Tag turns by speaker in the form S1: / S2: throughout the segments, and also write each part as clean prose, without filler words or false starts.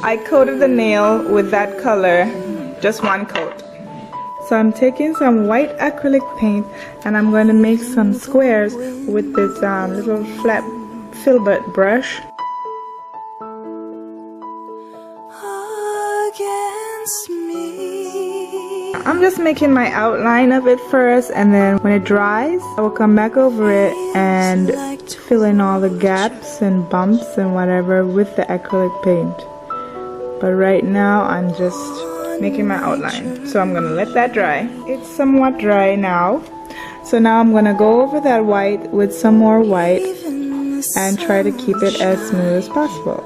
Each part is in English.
S1: I coated the nail with that color, just one coat. So I'm taking some white acrylic paint and I'm going to make some squares with this little flat filbert brush. I'm just making my outline of it first, and then when it dries I will come back over it and fill in all the gaps and bumps and whatever with the acrylic paint. But right now I'm just making my outline, so I'm gonna let that dry. It's somewhat dry now, so now I'm gonna go over that white with some more white and try to keep it as smooth as possible.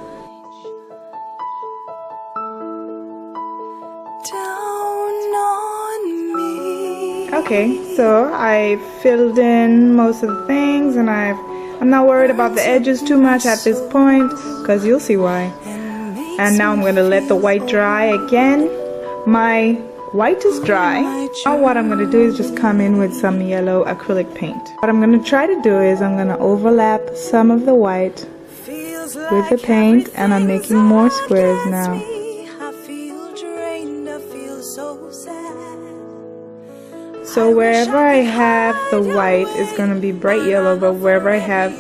S1: Okay, so I filled in most of the things, and I'm not worried about the edges too much at this point, because you'll see why. And now I'm going to let the white dry again. My white is dry. Now what I'm going to do is just come in with some yellow acrylic paint. What I'm going to try to do is I'm going to overlap some of the white with the paint, and I'm making more squares now. So wherever I have the white is going to be bright yellow, but wherever I have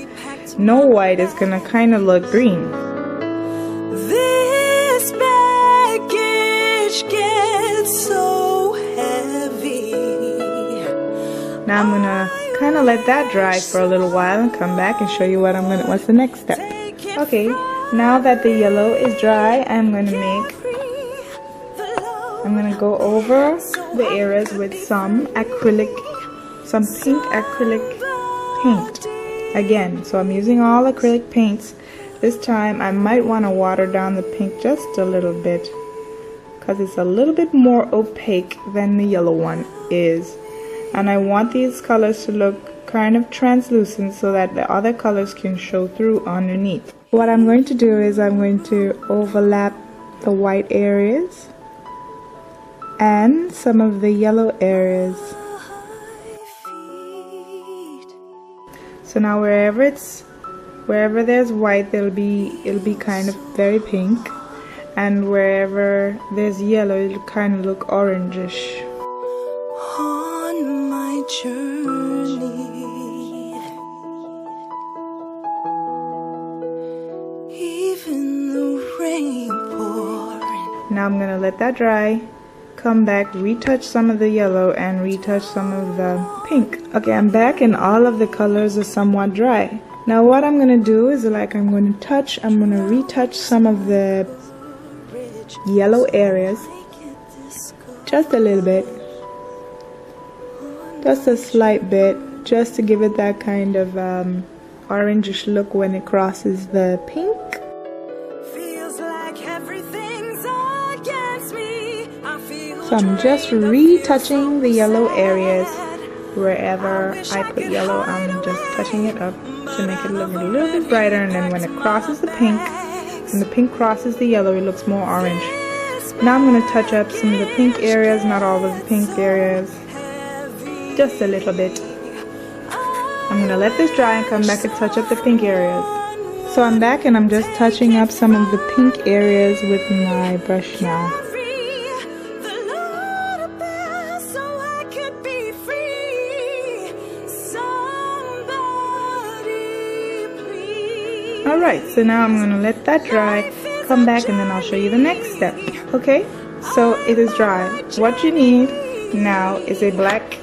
S1: no white is going to kind of look green.
S2: This baggage gets so heavy.
S1: Now I'm going to kind of let that dry for a little while and come back and show you what's the next step. Okay, now that the yellow is dry, I'm going to go over the areas with some pink acrylic paint again. So I'm using all acrylic paints. This time I might want to water down the pink just a little bit, because it's a little bit more opaque than the yellow one is, and I want these colors to look kind of translucent so that the other colors can show through underneath. What I'm going to do is I'm going to overlap the white areas and some of the yellow areas. So now wherever there's white, it'll be kind of very pink, and wherever there's yellow, it'll kind of look orangish.
S2: On my journey, even the rain pouring.
S1: Now I'm gonna let that dry. Come back, retouch some of the yellow and retouch some of the pink. Okay, I'm back and all of the colors are somewhat dry. Now what I'm going to do is I'm going to retouch some of the yellow areas. Just a little bit. Just a slight bit. Just to give it that kind of orangish look when it crosses the pink. So I'm just retouching the yellow areas. Wherever I put yellow, I'm just touching it up to make it look a little bit brighter, and then when it crosses the pink, and the pink crosses the yellow, it looks more orange. Now I'm going to touch up some of the pink areas, not all of the pink areas, just a little bit. I'm going to let this dry and come back and touch up the pink areas. So I'm back and I'm just touching up some of the pink areas with my brush now. Alright, so now I'm going to let that dry, come back, and then I'll show you the next step. Okay, so it is dry. What you need now is a black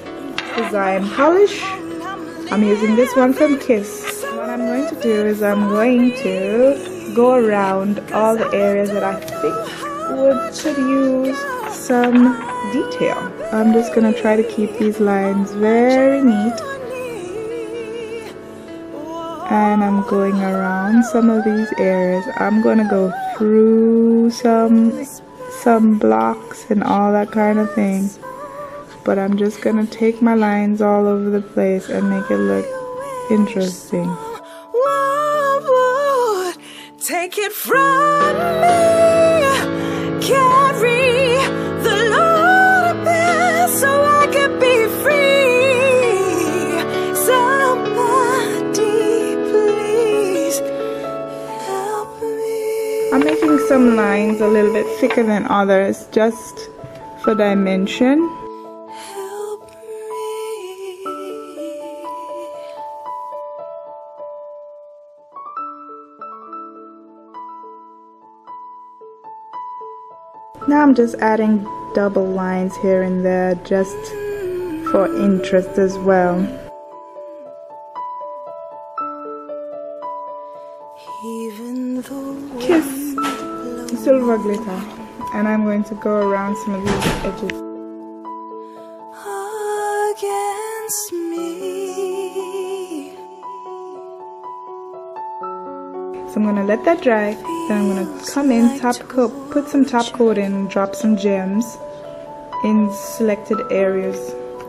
S1: design polish. I'm using this one from Kiss. What I'm going to do is I'm going to go around all the areas that I think could use some detail. I'm just going to try to keep these lines very neat. And I'm going around some of these areas. I'm going to go through some blocks and all that kind of thing. But I'm just going to take my lines all over the place and make it look interesting.
S2: What would take it from me? Carry the load of past so I could be free. Somebody please help me.
S1: I'm making some some lines a little bit thicker than others just for dimension. Now I'm just adding double lines here and there just for interest as well. Kiss silver glitter, and I'm going to go around some of these edges.
S2: Against me.
S1: So I'm going to let that dry, then I'm going to come in, top coat, put some top coat in, drop some gems in selected areas,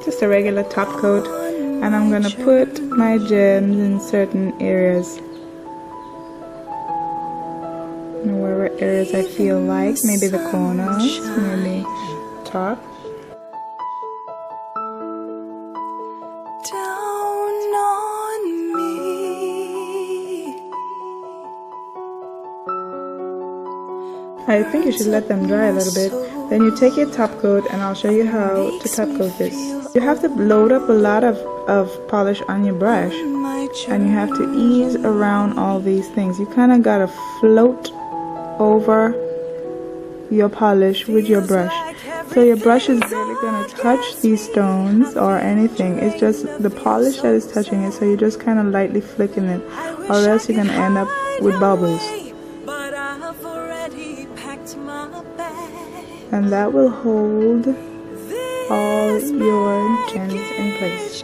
S1: just a regular top coat, and I'm going to put my gems in certain areas. Wherever areas I feel like, maybe the corners, maybe top.
S2: Down on me.
S1: I think you should let them dry a little bit. Then you take your top coat, and I'll show you how to top coat this. You have to load up a lot of polish on your brush, and you have to ease around all these things. You kind of gotta float over your polish with your brush, so your brush is barely going to touch these stones or anything. It's just the polish that is touching it, so you're just kind of lightly flicking it, or else you're going to end up with bubbles, and that will hold all your gems in place.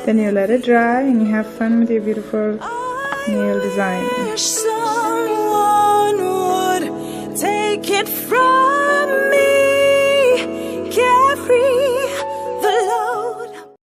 S1: Then you let it dry and you have fun with your beautiful nail design.